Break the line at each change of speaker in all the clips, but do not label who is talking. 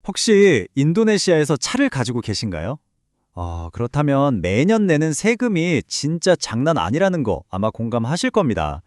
혹시 인도네시아에서 차를 가지고 계신가요? 그렇다면 매년 내는 세금이 진짜 장난 아니라는 거 아마 공감하실 겁니다.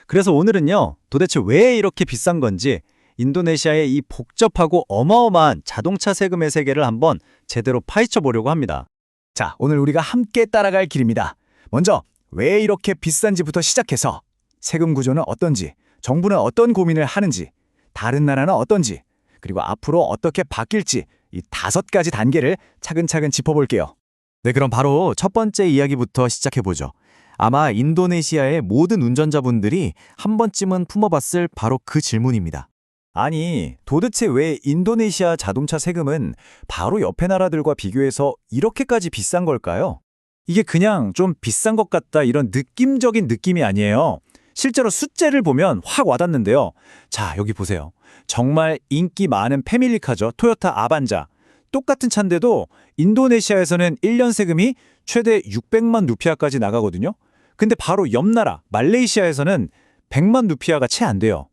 그래서 오늘은요, 도대체 왜 이렇게 비싼 건지 인도네시아의 이 복잡하고 어마어마한 자동차 세금의 세계를 한번 제대로 파헤쳐 보려고 합니다.
자, 오늘 우리가 함께 따라갈 길입니다. 먼저 왜 이렇게 비싼지부터 시작해서 세금 구조는 어떤지, 정부는 어떤 고민을 하는지, 다른 나라는 어떤지, 그리고 앞으로 어떻게 바뀔지 이 5가지 단계를 차근차근 짚어볼게요.
네, 그럼 바로 첫 번째 이야기부터 시작해보죠. 아마 인도네시아의 모든 운전자분들이 한 번쯤은 품어봤을 바로 그 질문입니다.
아니, 도대체 왜 인도네시아 자동차 세금은 바로 옆에 나라들과 비교해서 이렇게까지 비싼 걸까요? 이게 그냥 좀 비싼 것 같다 이런 느낌적인 느낌이 아니에요. 실제로 숫자를 보면 확 와닿는데요. 자, 여기 보세요. 정말 인기 많은 패밀리카죠. 토요타 아반자. 똑같은 차인데도 인도네시아에서는 1년 세금이 최대 600만 루피아까지 나가거든요. 근데 바로 옆 나라 말레이시아에서는 100만 루피아가 채 안 돼요.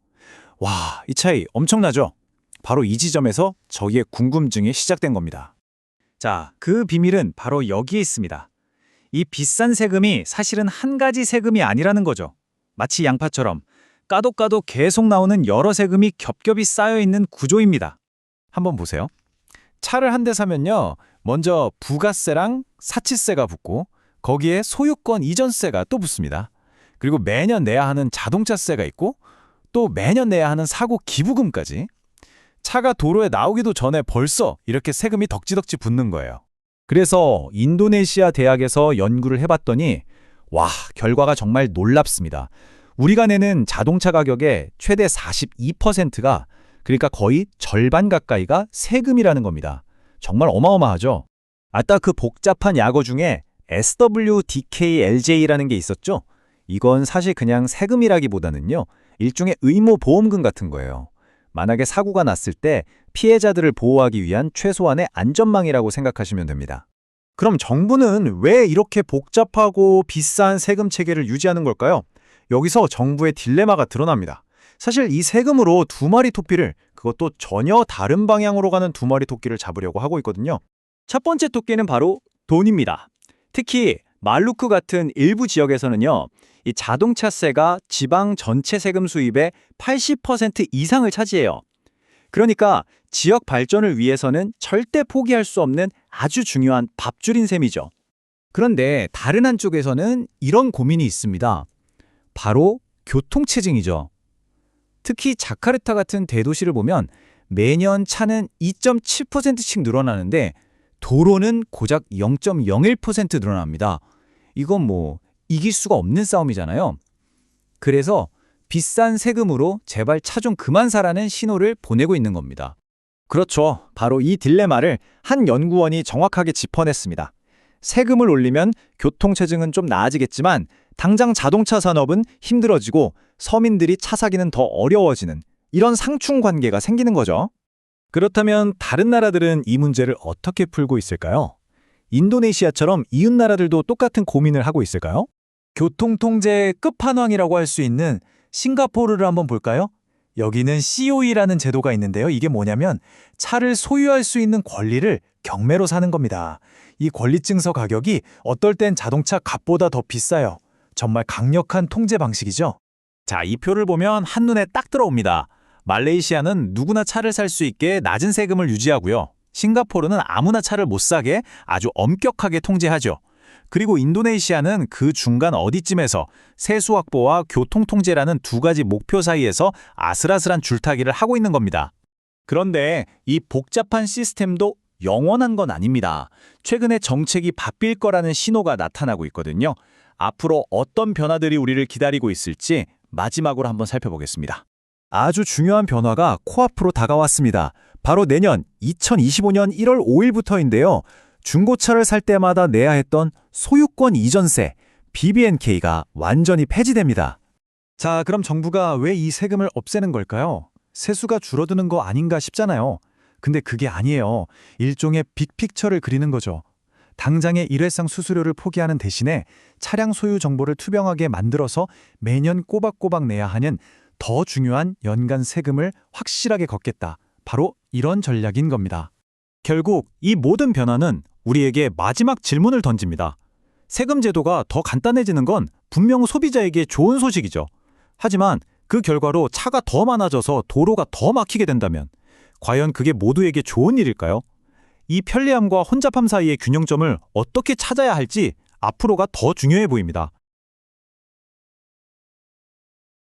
와, 이 차이 엄청나죠? 바로 이 지점에서 저희의 궁금증이 시작된 겁니다. 자, 그 비밀은 바로 여기에 있습니다. 이 비싼 세금이 사실은 한 가지 세금이 아니라는 거죠. 마치 양파처럼 까도 계속 나오는 여러 세금이 겹겹이 쌓여있는 구조입니다. 한번 보세요. 차를 한 대 사면요. 먼저 부가세랑 사치세가 붙고 거기에 소유권 이전세가 또 붙습니다. 그리고 매년 내야 하는 자동차세가 있고 또 매년 내야 하는 사고 기부금까지. 차가 도로에 나오기도 전에 벌써 이렇게 세금이 덕지덕지 붙는 거예요. 그래서 인도네시아 대학에서 연구를 해봤더니 와, 결과가 정말 놀랍습니다. 우리가 내는 자동차 가격의 최대 42%가 그러니까 거의 절반 가까이가 세금이라는 겁니다. 정말 어마어마하죠? 아까 그 복잡한 약어 중에 SWDKLJ라는 게 있었죠? 이건 사실 그냥 세금이라기보다는요. 일종의 의무 보험금 같은 거예요. 만약에 사고가 났을 때 피해자들을 보호하기 위한 최소한의 안전망이라고 생각하시면 됩니다. 그럼 정부는 왜 이렇게 복잡하고 비싼 세금 체계를 유지하는 걸까요? 여기서 정부의 딜레마가 드러납니다. 사실 이 세금으로 두 마리 토끼를, 그것도 전혀 다른 방향으로 가는 두 마리 토끼를 잡으려고 하고 있거든요.
첫 번째 토끼는 바로 돈입니다. 특히 말루크 같은 일부 지역에서는요, 이 자동차세가 지방 전체 세금 수입의 80% 이상을 차지해요. 그러니까 지역 발전을 위해서는 절대 포기할 수 없는 아주 중요한 밥줄인 셈이죠.
그런데 다른 한쪽에서는 이런 고민이 있습니다. 바로 교통체증이죠. 특히 자카르타 같은 대도시를 보면 매년 차는 2.7%씩 늘어나는데 도로는 고작 0.01% 늘어납니다. 이건 뭐 이길 수가 없는 싸움이잖아요. 그래서 비싼 세금으로 제발 차 좀 그만 사라는 신호를 보내고 있는 겁니다. 그렇죠. 바로 이 딜레마를 한 연구원이 정확하게 짚어냈습니다. 세금을 올리면 교통체증은 좀 나아지겠지만 당장 자동차 산업은 힘들어지고 서민들이 차 사기는 더 어려워지는 이런 상충 관계가 생기는 거죠. 그렇다면 다른 나라들은 이 문제를 어떻게 풀고 있을까요? 인도네시아처럼 이웃 나라들도 똑같은 고민을 하고 있을까요? 교통통제의 끝판왕이라고 할 수 있는 싱가포르를 한번 볼까요? 여기는 COE라는 제도가 있는데요. 이게 뭐냐면 차를 소유할 수 있는 권리를 경매로 사는 겁니다. 이 권리증서 가격이 어떨 땐 자동차 값보다 더 비싸요. 정말 강력한 통제 방식이죠. 자, 이 표를 보면 한눈에 딱 들어옵니다. 말레이시아는 누구나 차를 살 수 있게 낮은 세금을 유지하고요. 싱가포르는 아무나 차를 못 사게 아주 엄격하게 통제하죠. 그리고 인도네시아는 그 중간 어디쯤에서 세수 확보와 교통 통제라는 두 가지 목표 사이에서 아슬아슬한 줄타기를 하고 있는 겁니다. 그런데 이 복잡한 시스템도 영원한 건 아닙니다. 최근에 정책이 바뀔 거라는 신호가 나타나고 있거든요. 앞으로 어떤 변화들이 우리를 기다리고 있을지 마지막으로 한번 살펴보겠습니다. 아주 중요한 변화가 코앞으로 다가왔습니다. 바로 내년 2025년 1월 5일부터인데요. 중고차를 살 때마다 내야 했던 소유권 이전세, BBNK가 완전히 폐지됩니다. 자, 그럼 정부가 왜 이 세금을 없애는 걸까요? 세수가 줄어드는 거 아닌가 싶잖아요. 근데 그게 아니에요. 일종의 빅픽처를 그리는 거죠. 당장의 일회성 수수료를 포기하는 대신에 차량 소유 정보를 투명하게 만들어서 매년 꼬박꼬박 내야 하는 더 중요한 연간 세금을 확실하게 걷겠다. 바로 이런 전략인 겁니다. 결국 이 모든 변화는 우리에게 마지막 질문을 던집니다. 세금 제도가 더 간단해지는 건 분명 소비자에게 좋은 소식이죠. 하지만 그 결과로 차가 더 많아져서 도로가 더 막히게 된다면 과연 그게 모두에게 좋은 일일까요? 이 편리함과 혼잡함 사이의 균형점을 어떻게 찾아야 할지 앞으로가 더 중요해 보입니다.